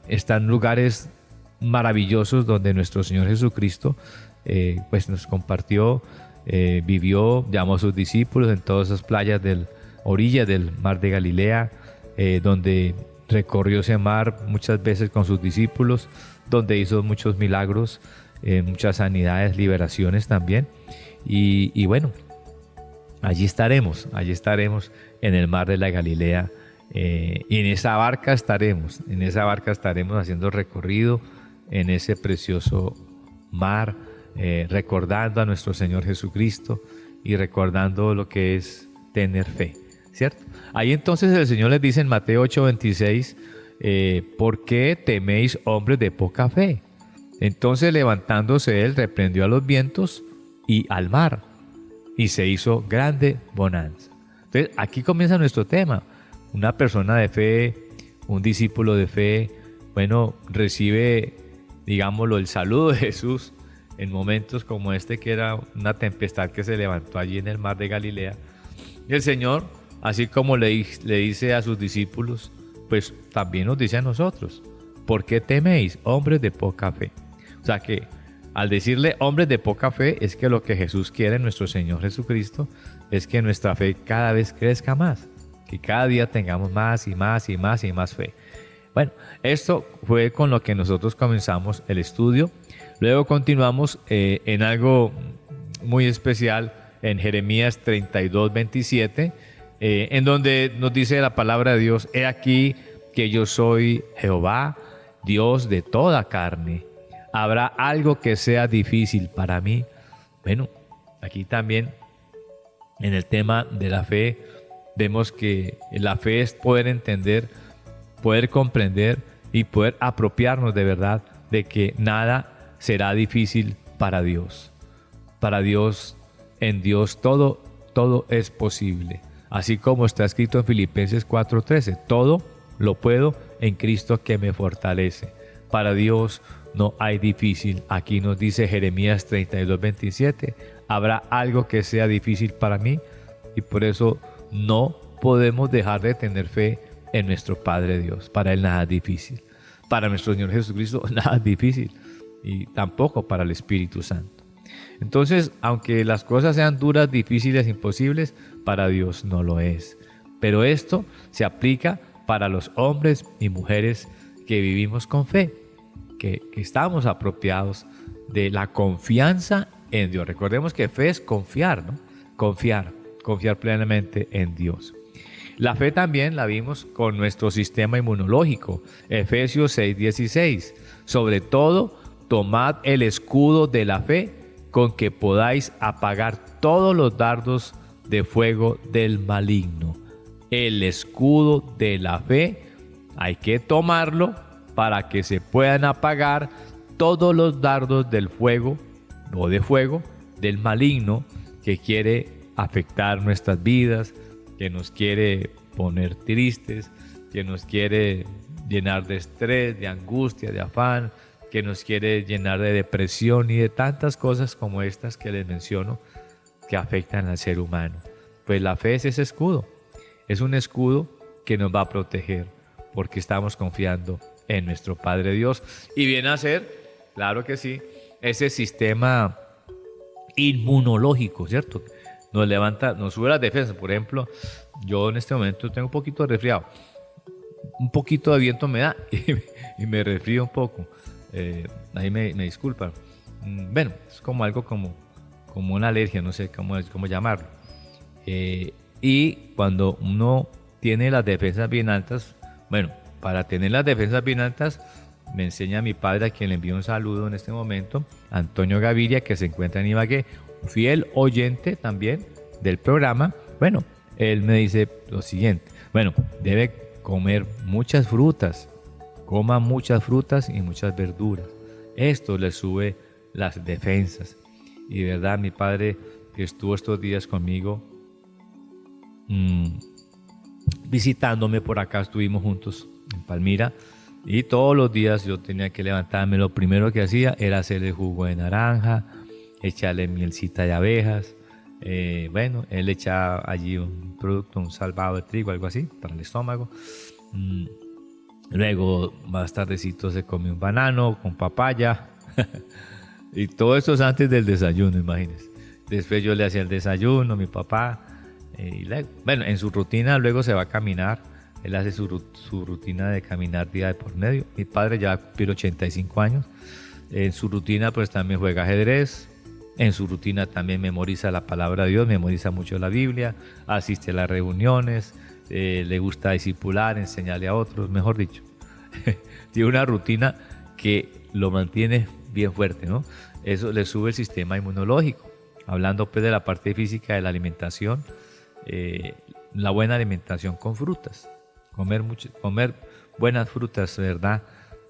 Están lugares maravillosos donde nuestro Señor Jesucristo pues nos compartió, vivió, llamó a sus discípulos en todas esas playas orillas del mar de Galilea, donde recorrió ese mar muchas veces con sus discípulos, donde hizo muchos milagros, muchas sanidades, liberaciones también. Y bueno, allí estaremos en el mar de la Galilea, y en esa barca estaremos haciendo recorrido en ese precioso mar, recordando a nuestro Señor Jesucristo y recordando lo que es tener fe, ¿cierto? Ahí entonces el Señor les dice en Mateo 8:26, ¿por qué teméis, hombres de poca fe? Entonces levantándose él, reprendió a los vientos y al mar, y se hizo grande bonanza. Entonces aquí comienza nuestro tema. Una persona de fe, un discípulo de fe, bueno, recibe, digámoslo, el saludo de Jesús en momentos como este, que era una tempestad que se levantó allí en el mar de Galilea. Y el Señor, así como le dice a sus discípulos, pues también nos dice a nosotros, ¿por qué teméis, hombres de poca fe? O sea que al decirle hombres de poca fe, es que lo que Jesús quiere, nuestro Señor Jesucristo, es que nuestra fe cada vez crezca más, que cada día tengamos más y más y más y más fe. Bueno, esto fue con lo que nosotros comenzamos el estudio. Luego continuamos en algo muy especial en Jeremías 32:27, en donde nos dice la palabra de Dios: he aquí que yo soy Jehová, Dios de toda carne. ¿Habrá algo que sea difícil para mí? Bueno, aquí también en el tema de la fe vemos que la fe es poder entender, poder comprender y poder apropiarnos de verdad de que nada será difícil para Dios. Para Dios, en Dios todo es posible. Así como está escrito en Filipenses 4:13, todo lo puedo en Cristo que me fortalece. Para Dios no hay difícil. Aquí nos dice Jeremías 32:27, habrá algo que sea difícil para mí, y por eso no podemos dejar de tener fe en nuestro Padre Dios. Para Él nada es difícil. Para nuestro Señor Jesucristo nada es difícil, y tampoco para el Espíritu Santo. Entonces, aunque las cosas sean duras, difíciles, imposibles, para Dios no lo es. Pero esto se aplica para los hombres y mujeres que vivimos con fe, que estamos apropiados de la confianza en Dios. Recordemos que fe es confiar, ¿no? Confiar plenamente en Dios. La fe también la vimos con nuestro sistema inmunológico. Efesios 6:16. Sobre todo, tomad el escudo de la fe, con que podáis apagar todos los dardos de fuego del maligno. El escudo de la fe hay que tomarlo para que se puedan apagar todos los dardos del fuego o de fuego del maligno que quiere afectar nuestras vidas, que nos quiere poner tristes, que nos quiere llenar de estrés, de angustia, de afán, que nos quiere llenar de depresión y de tantas cosas como estas que les menciono que afectan al ser humano. Pues la fe es ese escudo, es un escudo que nos va a proteger porque estamos confiando en nuestro Padre Dios. Y viene a ser, claro que sí, ese sistema inmunológico, ¿cierto? Nos levanta, nos sube las defensas. Por ejemplo, yo en este momento tengo un poquito de resfriado, un poquito de viento me da y me resfrío un poco. Ahí me disculpan. Bueno, es como algo como una alergia, no sé cómo llamarlo. Y cuando uno tiene las defensas bien altas, bueno, para tener las defensas bien altas, me enseña mi padre, a quien le envío un saludo en este momento, Antonio Gaviria, que se encuentra en Ibagué, fiel oyente también del programa. Bueno, él me dice lo siguiente: bueno, debe comer muchas frutas, coma muchas frutas y muchas verduras. Esto le sube las defensas. Y de verdad, mi padre, que estuvo estos días conmigo, visitándome por acá, estuvimos juntos en Palmira, y todos los días yo tenía que levantarme. Lo primero que hacía era hacerle jugo de naranja, echarle mielcita de abejas. Bueno, él echaba allí un producto, un salvado de trigo, algo así, para el estómago. Luego, más tardecito, se come un banano con papaya. Y todo esto es antes del desayuno, imagínense. Después yo le hacía el desayuno a mi papá. Y luego, bueno, en su rutina luego se va a caminar. Él hace su rutina de caminar día de por medio. Mi padre ya va a cumplir 85 años. En su rutina pues también juega ajedrez. En su rutina también memoriza la palabra de Dios, memoriza mucho la Biblia, asiste a las reuniones, le gusta discipular, enseñarle a otros, mejor dicho. Tiene una rutina que lo mantiene bien fuerte, ¿no? Eso le sube el sistema inmunológico. Hablando pues de la parte física de la alimentación, la buena alimentación con frutas, comer buenas frutas, ¿verdad?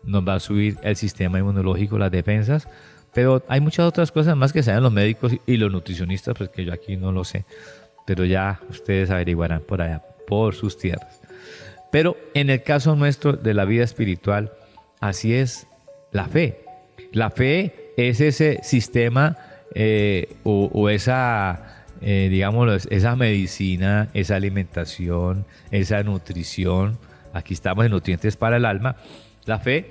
Nos va a subir el sistema inmunológico, las defensas. Pero hay muchas otras cosas más que saben los médicos y los nutricionistas, pues que yo aquí no lo sé. Pero ya ustedes averiguarán por allá, por sus tierras. Pero en el caso nuestro de la vida espiritual, así es la fe. La fe es ese sistema o esa, digamos, esa medicina, esa alimentación, esa nutrición. Aquí estamos en nutrientes para el alma. La fe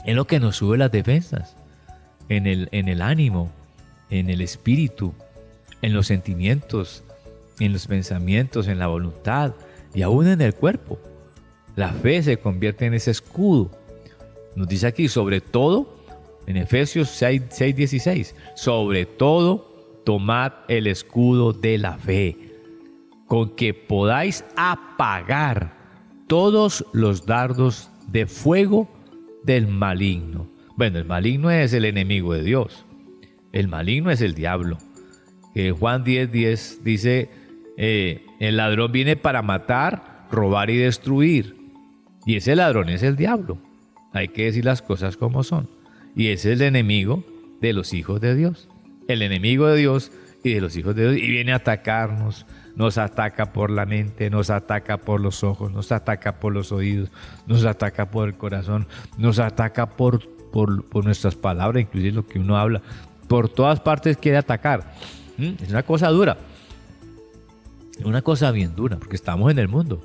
es lo que nos sube las defensas. En el ánimo, en el espíritu, en los sentimientos, en los pensamientos, en la voluntad y aún en el cuerpo. La fe se convierte en ese escudo. Nos dice aquí, sobre todo, en Efesios 6:16, sobre todo, tomad el escudo de la fe, con que podáis apagar todos los dardos de fuego del maligno. Bueno, el maligno es el enemigo de Dios. El maligno es el diablo. Juan 10:10 dice, el ladrón viene para matar, robar y destruir. Y ese ladrón es el diablo. Hay que decir las cosas como son. Y ese es el enemigo de los hijos de Dios. El enemigo de Dios y de los hijos de Dios. Y viene a atacarnos. Nos ataca por la mente, nos ataca por los ojos, nos ataca por los oídos, nos ataca por el corazón, nos ataca por nuestras palabras, inclusive lo que uno habla. Por todas partes quiere atacar. Es una cosa dura. Es una cosa bien dura, porque estamos en el mundo.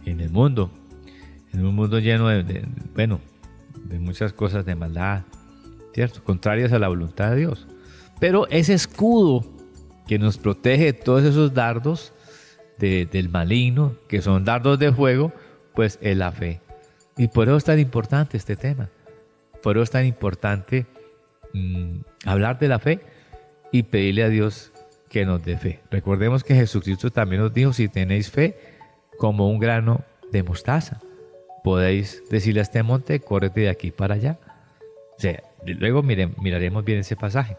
En un mundo lleno de muchas cosas de maldad, ¿cierto? Contrarias a la voluntad de Dios. Pero ese escudo que nos protege de todos esos dardos del maligno, que son dardos de fuego, pues es la fe. Y por eso es tan importante este tema. Por eso es tan importante hablar de la fe y pedirle a Dios que nos dé fe. Recordemos que Jesucristo también nos dijo, si tenéis fe como un grano de mostaza, podéis decirle a este monte, córrete de aquí para allá. O sea, luego miraremos bien ese pasaje.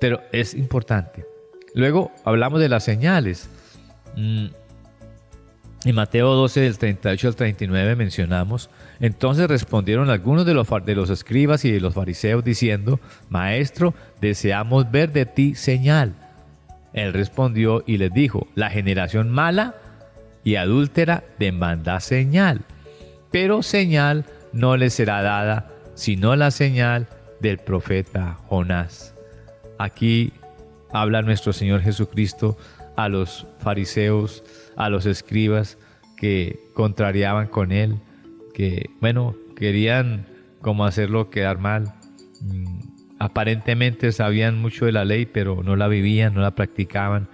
Pero es importante. Luego hablamos de las señales. En Mateo 12, del 38 al 39 mencionamos, entonces respondieron algunos de los escribas y de los fariseos diciendo, Maestro, deseamos ver de ti señal. Él respondió y les dijo: la generación mala y adúltera demanda señal, pero señal no le será dada, sino la señal del profeta Jonás. Aquí habla nuestro Señor Jesucristo a los fariseos, a los escribas que contrariaban con él, que querían como hacerlo quedar mal. Aparentemente sabían mucho de la ley, pero no la vivían, no la practicaban.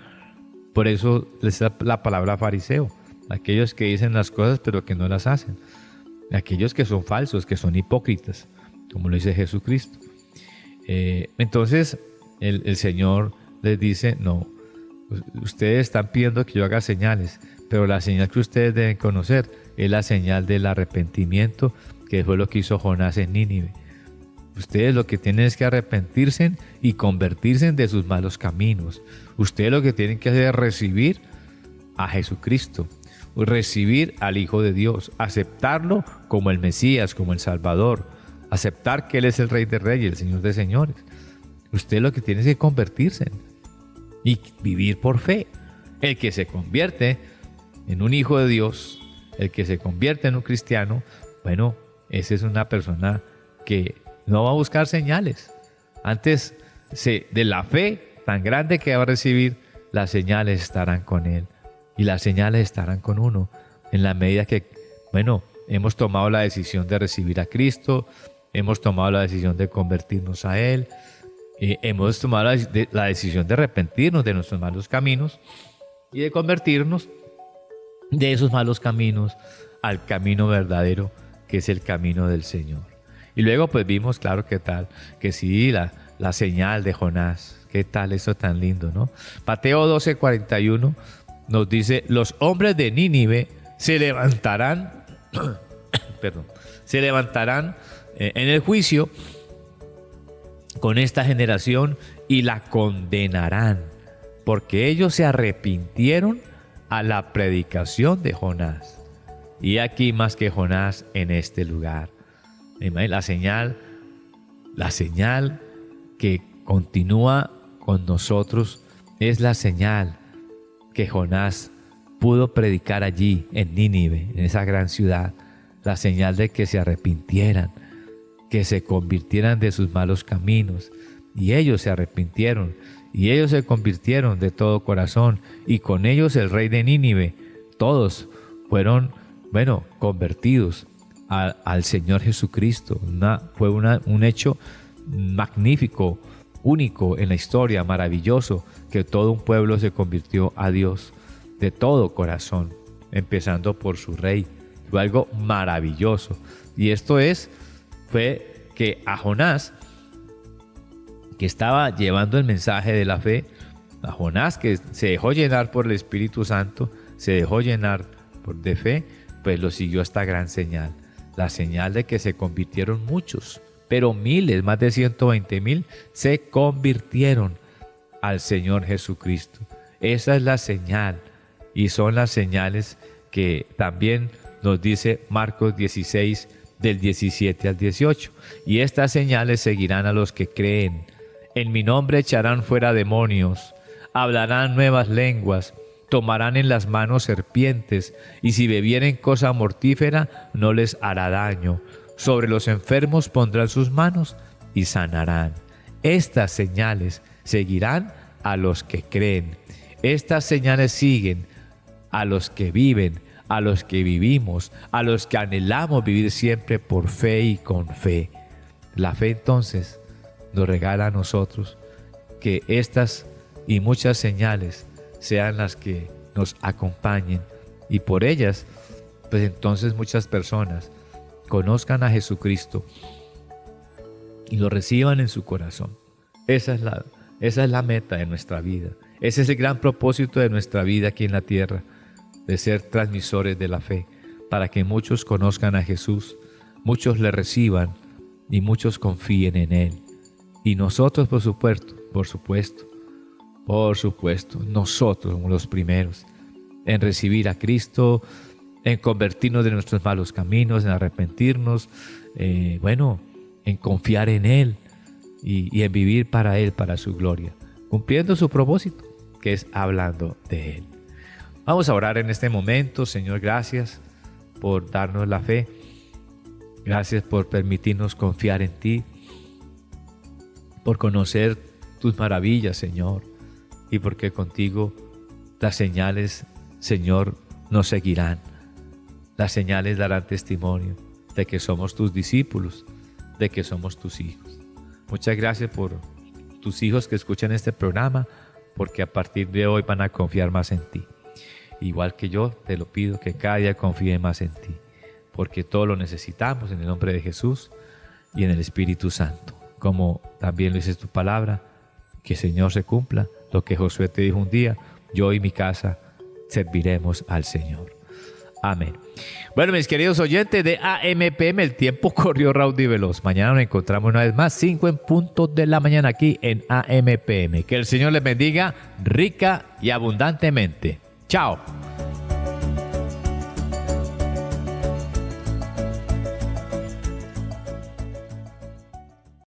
Por eso les da la palabra fariseo, aquellos que dicen las cosas pero que no las hacen, aquellos que son falsos, que son hipócritas, como lo dice Jesucristo. Entonces el Señor les dice: no, ustedes están pidiendo que yo haga señales, pero la señal que ustedes deben conocer es la señal del arrepentimiento, que fue lo que hizo Jonás en Nínive. Ustedes lo que tienen es que arrepentirse y convertirse de sus malos caminos. Ustedes lo que tienen que hacer es recibir a Jesucristo, recibir al Hijo de Dios, aceptarlo como el Mesías, como el Salvador, aceptar que Él es el Rey de Reyes, el Señor de Señores. Ustedes lo que tienen es que convertirse y vivir por fe. El que se convierte en un hijo de Dios, el que se convierte en un cristiano, bueno, esa es una persona que no va a buscar señales. Antes de la fe tan grande que va a recibir, las señales estarán con él. Y las señales estarán con uno en la medida que, hemos tomado la decisión de recibir a Cristo, hemos tomado la decisión de convertirnos a Él, hemos tomado la decisión de arrepentirnos de nuestros malos caminos y de convertirnos de esos malos caminos al camino verdadero, que es el camino del Señor. Y luego pues vimos, claro, qué tal, que sí, la señal de Jonás, qué tal eso tan lindo, ¿no? Mateo 12:41 nos dice: los hombres de Nínive se levantarán, en el juicio con esta generación y la condenarán, porque ellos se arrepintieron a la predicación de Jonás. Y aquí más que Jonás en este lugar. La señal que continúa con nosotros es la señal que Jonás pudo predicar allí en Nínive, en esa gran ciudad. La señal de que se arrepintieran, que se convirtieran de sus malos caminos. Y ellos se arrepintieron, y ellos se convirtieron de todo corazón, y con ellos el rey de Nínive. Todos fueron, convertidos al Señor Jesucristo. Fue un hecho magnífico, único en la historia, maravilloso, que todo un pueblo se convirtió a Dios de todo corazón, empezando por su rey. Fue algo maravilloso. Y esto fue que a Jonás, que estaba llevando el mensaje de la fe, a Jonás que se dejó llenar por el Espíritu Santo, se dejó llenar de fe, pues lo siguió esta gran señal, la señal de que se convirtieron muchos, pero miles, más de 120,000, se convirtieron al Señor Jesucristo. Esa es la señal, y son las señales que también nos dice Marcos 16, del 17 al 18. Y estas señales seguirán a los que creen. En mi nombre echarán fuera demonios, hablarán nuevas lenguas, tomarán en las manos serpientes, y si bebieren cosa mortífera no les hará daño. Sobre los enfermos pondrán sus manos y sanarán. Estas señales seguirán a los que creen. Estas señales siguen a los que viven, a los que vivimos, a los que anhelamos vivir siempre por fe y con fe. La fe entonces nos regala a nosotros que estas y muchas señales sean las que nos acompañen, y por ellas pues entonces muchas personas conozcan a Jesucristo y lo reciban en su corazón. Esa es la meta de nuestra vida. Ese es el gran propósito de nuestra vida aquí en la tierra, de ser transmisores de la fe, para que muchos conozcan a Jesús, muchos le reciban y muchos confíen en Él. Y nosotros, por supuesto, nosotros somos los primeros en recibir a Cristo, en convertirnos de nuestros malos caminos, en arrepentirnos, en confiar en Él y en vivir para Él, para su gloria, cumpliendo su propósito, que es hablando de Él. Vamos a orar en este momento. Señor, gracias por darnos la fe. Gracias por permitirnos confiar en ti, por conocer tus maravillas, Señor, y porque contigo las señales, Señor, nos seguirán. Las señales darán testimonio de que somos tus discípulos, de que somos tus hijos. Muchas gracias por tus hijos que escuchan este programa, porque a partir de hoy van a confiar más en ti. Igual que yo, te lo pido que cada día confíe más en ti, porque todo lo necesitamos en el nombre de Jesús y en el Espíritu Santo. Como también lo dice tu palabra, que Señor se cumpla lo que Josué te dijo un día: yo y mi casa serviremos al Señor. Amén. Bueno, mis queridos oyentes de AMPM, el tiempo corrió rápido y veloz. Mañana nos encontramos una vez más, 5 en punto de la mañana aquí en AMPM. Que el Señor les bendiga rica y abundantemente. Chao.